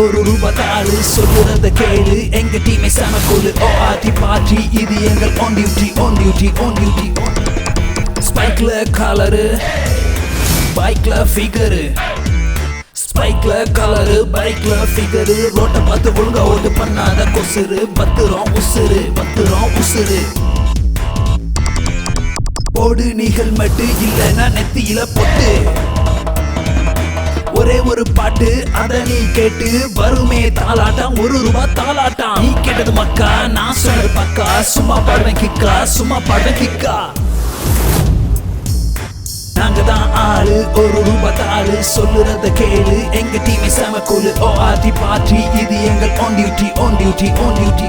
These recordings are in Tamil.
ஒரு ரூபா தாளு சொல்லுறத கேளு எங்க டீமே சமக்கூலு ஓஆர்டி பார்ட்டி இது எங்கள் on duty on duty on duty ஸ்பைக்ல கலரு பைக்ல ஃபிகரு ஸ்பைக்ல கலரு பைக்ல ஃபிகரு ரோட்டை பார்த்து ஒழுங்கா ஓட்டு பண்ணாத கொசுரு பத்துறோம் உசுரு போடு நீகள் மட்டு இல்லைன்னா நெத்தியில பொட்டு ஒரே ஒரு பாட்டு அத நீ கேட்டு வருமே தாலாட்டம் ஒரு ரூபா தாலாட்டம் நீ கேட்டது மக்கா நான் சொன்னது பக்கா சும்மா பாடுவேன் கிக்கா நாங்க தான் ஆளு ஒரு ரூபா தாளு சொல்லுறத கேளு எங்க டீமே சமக்கூலு ஓஆர்டி பார்ட்டி இது எங்கள் on duty on duty on duty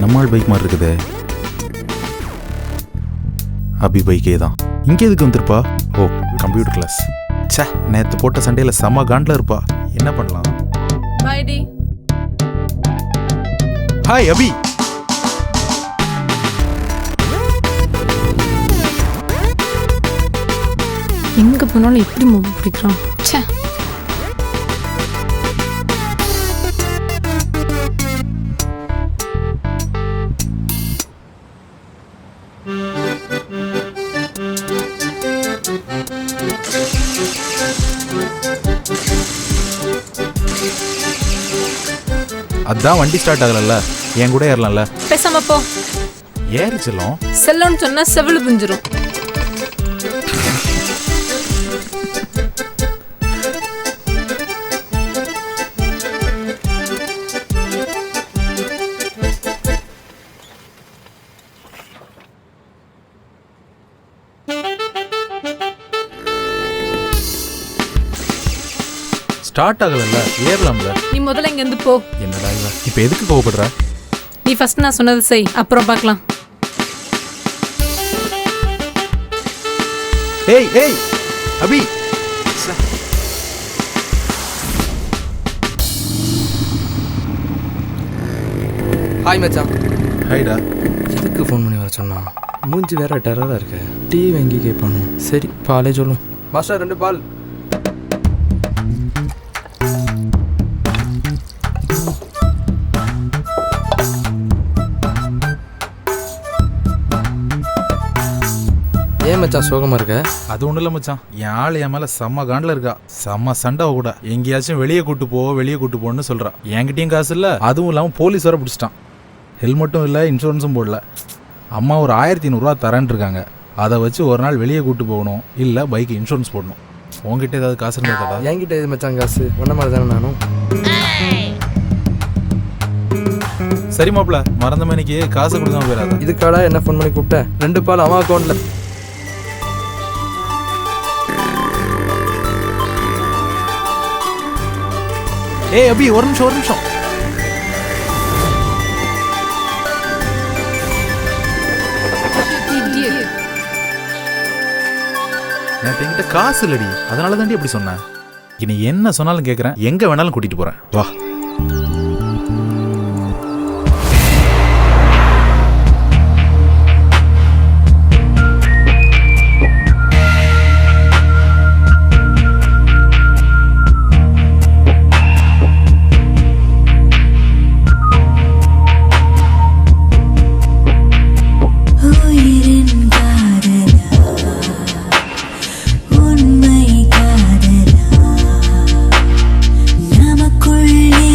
நம்மால் பைக் மாதிரி இருக்குது. அபி பைக்கே தான். இங்கே எதுக்கு வந்திருப்பா? ஓ, கம்ப்யூட்டர் கிளாஸ். சே, நேற்று போட்ட சண்டையில் செம காண்டில் இருப்பா. என்ன பண்ணலாம்? ஹாய் அபி. எங்க போனாலும் எப்படி மூவ் பிடிக்கிறான். சே, அதான் வண்டி ஸ்டார்ட் ஆகலல்ல, என் கூட ஏறலாம்ல. பேசாம போ. ஏறிச்சலும் செல்லோன்னு சொன்னா செவிலு புஞ்சிரும். ஸ்டார்ட் ஆகலல்ல, ஏறலாம்ல. நீ முதல்ல இங்க இருந்து போ. என்னடா இவ இப்போ எதுக்கு கோவப்படுற? நீ ஃபர்ஸ்ட் நான் சொன்னது செய், அப்புறம் பார்க்கலாம். ஏய் ஏய் அபி. ஹாய் மச்சான். ஹாய்டா. எதுக்கு ஃபோன் பண்ணி வர சொன்னா? மூஞ்சி வேற டெரராக இருக்கு. டீ வாங்கி கேட்பானு. சரி பாலே சொல்லும். மாஸ்டர் 2 பால். ஏன் மச்சான் சோகமா இருக்க? அது ஒன்றும் இல்லை மச்சான், என் ஆள் என் மேலே செம்ம காண்டில் இருக்கா. செம்ம சண்டை கூட. எங்கேயாச்சும் வெளியே கூட்டு போன்னு சொல்கிறா. என்கிட்டயும் காசு இல்லை, அதுவும் இல்லாமல் போலீஸ் வர பிடிச்சிட்டான். ஹெல்மெட்டும் இல்லை, இன்சூரன்ஸும் போடல. அம்மா ஒரு 1500 தரேன் இருக்காங்க. அதை வச்சு ஒரு நாள் வெளியே கூட்டு போகணும், இல்லை பைக்கு இன்சூரன்ஸ் போடணும். உங்ககிட்ட ஏதாவது காசு இருந்தா? என்கிட்ட எது மச்சான் காசு? ஒன்ன மாதிரி தானே நானும். சரி மாப்பிள்ள, மறந்த மணிக்கு காசு கொடுக்காம போயிடாத. இதுக்காடா என்ன ஃபோன் பண்ணி கூப்பிட்டேன்? 2 பால் அவன் அக்கௌண்ட்ல. ஏய் அபி, ஒரு நிமிஷம். நான் என்கிட்ட காசு இல்லடி, அதனால தாண்டி அப்படி சொன்னேன். இனி என்ன சொன்னாலும் கேட்குறேன், எங்க வேணாலும் கூட்டிட்டு போறேன், வா. உண்மை காதலா நமக்குள்ளே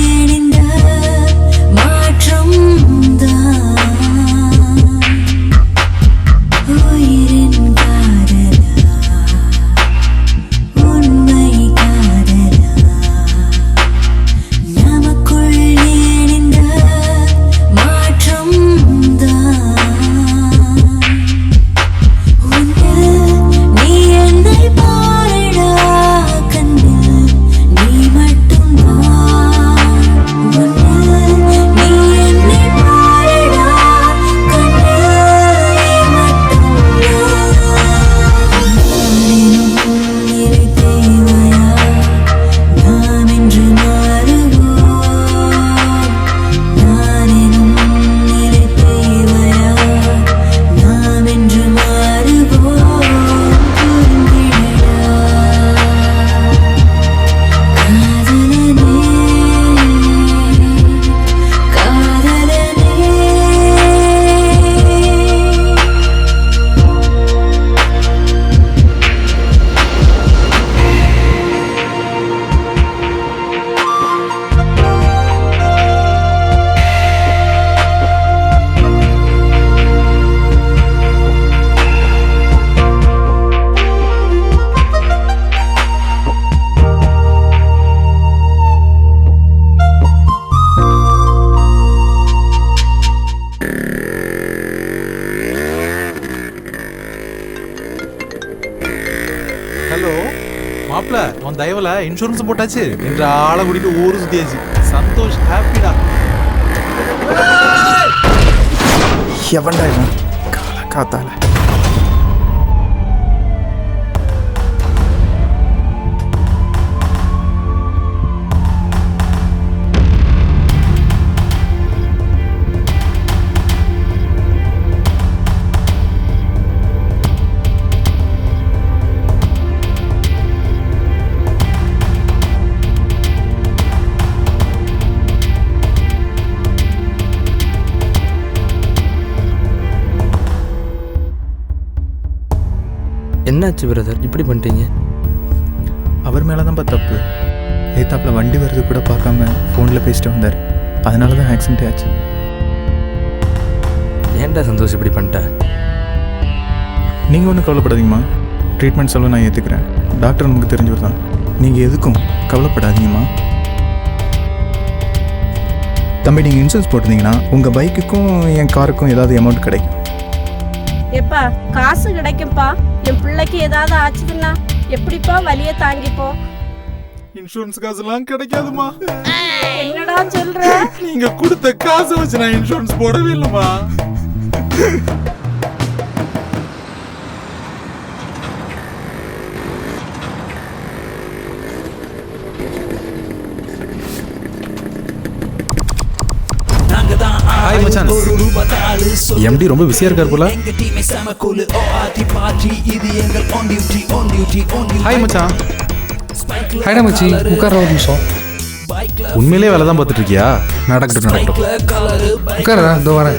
உன் தயவுல இன்சூரன்ஸ் போட்டாச்சு என்ற ஆளை கூட்டிட்டு ஊரு சுத்தியாச்சு. சந்தோஷ் ஹாப்பிடா. எவன்டா இவன் காத்தால? என்னாச்சு பிரதர், இப்படி பண்ணிட்டீங்க? அவர் மேலே தான்ப்பா தப்பு. ஏத்தாப்பில் வண்டி வர்றது கூட பார்க்காம ஃபோனில் பேசிட்டு வந்தார். அதனால தான் ஆக்சிடென்ட் ஆச்சு. ஏன்டா சந்தோஷ் இப்படி பண்ணிட்ட? நீங்கள் ஒன்றும் கவலைப்படாதீங்கம்மா. ட்ரீட்மெண்ட் சொல்ல நான் ஏற்றுக்கிறேன். டாக்டர் நமக்கு தெரிஞ்சவர் தான். நீங்கள் எதுக்கும் கவலைப்படாதீங்கம்மா. தம்பி, நீங்கள் இன்சூரன்ஸ் போட்டிருந்தீங்கன்னா உங்கள் பைக்குக்கும் என் காருக்கும் ஏதாவது அமௌண்ட் கிடைக்கும். எப்பா காசு கிடைக்கும்பா. என் பிள்ளைக்கு ஏதாவது ஆச்சுதுன்னா எப்படிப்பா வலிய தாங்கிப்போ? இன்சூரன்ஸ் காசுலாம் கிடைக்காதுமா. என்னடா சொல்ற? நீங்க கொடுத்த காசு வச்சு நான் இன்சூரன்ஸ் போடவே இல்லைம்மா. ஹாய் மச்சான். எம்டி ரொம்ப பிஸியா இருக்கார் போல. ஹாய் மச்சான். ஹைடா மச்சி, உட்கார ஒரு நிமிஷம். உண்மையிலே வேலை தான் பார்த்துட்டு இருக்கியா? நடக்கட்டும் நடக்கட்டும். உட்காரா, இதோ வரேன்.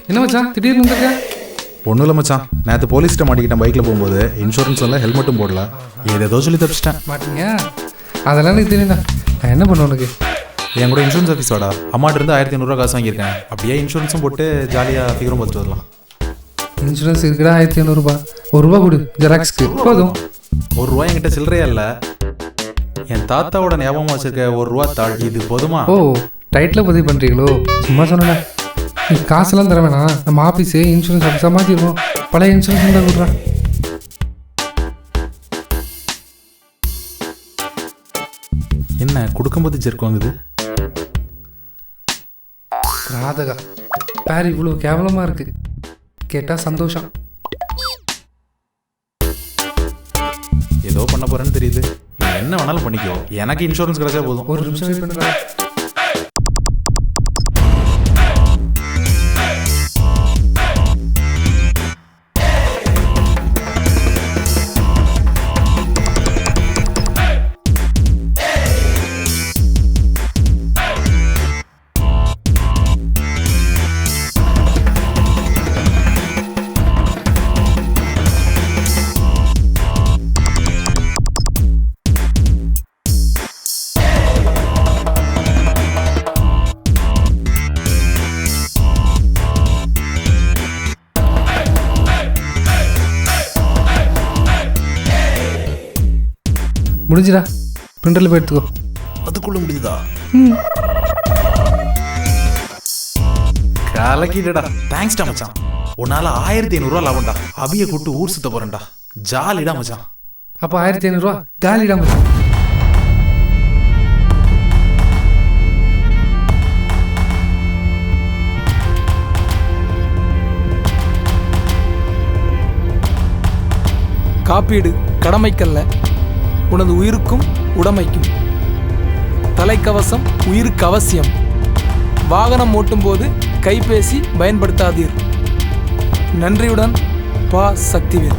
என்ன மச்சான் திடீர்னு வந்திருக்க? ஒன்றும் இல்லை மச்சான், நேற்று போலீஸ்கிட்ட மாட்டிக்கிட்டேன். பைக்கில் போகும்போது இன்சூரன்ஸ் இல்லை, ஹெல்மெட்டும் போடல. ஏதேதோ சொல்லி தப்பிச்சிட்டேன். மாட்டீங்க? அதெல்லாம் எனக்கு தெரியும்டா. நான் என்ன பண்ண உனக்கு? என் கூட இன்சூரன்ஸ் ஆஃபீஸோட அம்மாட்ட இருந்து 1500 காசு வாங்கியிருக்கேன். அப்படியே இன்சூரன்ஸும் போட்டு ஜாலியாக ஃபிகரும் பார்த்துட்டு வரலாம். இன்சூரன்ஸ் இருக்குடா, 1500 ₹1 கொடு ஜெராக்ஸ்க்கு போதும். ₹1 என்கிட்ட சில்லறையா இல்லை. என் தாத்தாவோட ஞாபகமாக வச்சிருக்க ₹1 தாள். இது போதுமா? ஓ, டைட்டில் பதிவு பண்ணுறீங்களோ? சும்மா சொன்னேன். நீ காசெல்லாம் தர வேணாம். நம்ம ஆஃபீஸே இன்சூரன்ஸ் ஆஃபீஸாக மாற்றிடுவோம். பழைய இன்சூரன்ஸ் இருந்தால் கொடுறேன். என்ன கொடுக்கும்போது ஜெர்க் வாங்குது? ராதகா பேர் இவ்வளோ கேவலமாக இருக்கு. கேட்டால் சந்தோஷம். ஏதோ பண்ண போறேன்னு தெரியுது. நீ என்ன வேணாலும் பண்ணிக்கோ, எனக்கு இன்சூரன்ஸ் கிடைச்சா போதும். ஒரு நிமிஷம் வெயிட் பண்ணுறேன். முடிஞ்சுடா, பிரிண்டரில் போய் எடுத்துக்கோ. அதுக்குள்ள முடியுதா? கலக்கிட்டடா. தேங்க்ஸ்டா மச்சான். உன்னால 1500 லாபம்டா. அபிய கூட்டு ஊர் சுத்த போறேன்டா. ஜாலிடா மச்சான். அப்போ 1500 காலிடா மச்சான். காப்பீடு கடமைக்கல்ல, உனது உயிருக்கும் உடைமைக்கும். தலைக்கவசம் உயிருக்கு அவசியம். வாகனம் ஓட்டும்போது கைபேசி பயன்படுத்தாதீர். நன்றியுடன் பா. சக்திவேல்.